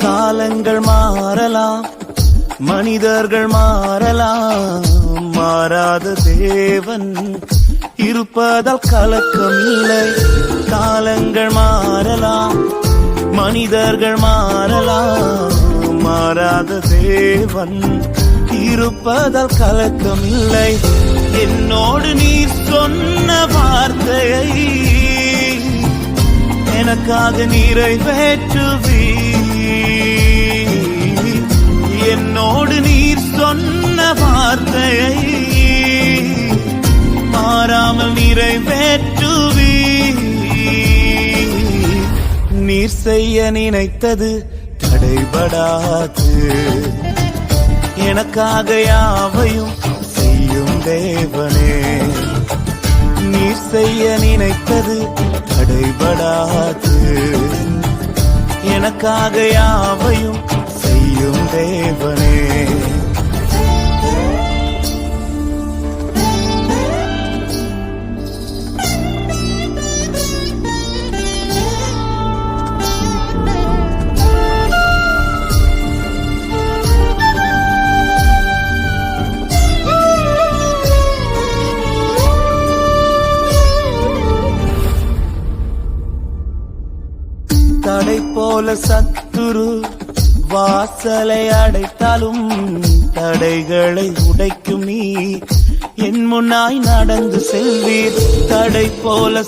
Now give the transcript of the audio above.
காலங்கள் மாறலாம், மனிதர்கள் மாறலாம், மாறாத தேவன் இருப்பதால் கலக்கமில்லை. காலங்கள் மாறலாம், மனிதர்கள் மாறலாம், மாறாத தேவன் இருப்பதால் கலக்கமில்லை. என்னோடு நீ சொன்ன வார்த்தையை எனக்காக நிறைவேற்றுவீ. என்னோடு நீர் சொன்ன வார்த்தையை மாறாமல் நிறைவேற்றுவீ. நீர் செய்ய நினைத்தது தடைபடாது, எனக்காக யாவையும் செய்யும் தேவனே. நீர் செய்ய நினைத்தது தடைபடாது, எனக்காக யாவையும் செய்யும் தேவனே. தடை போல சத்துரு வாசலை அடைத்தாலும் தடைகளை உடைக்கும் நீ என் முன்னாய் நடந்து செல்வீர். தடை போல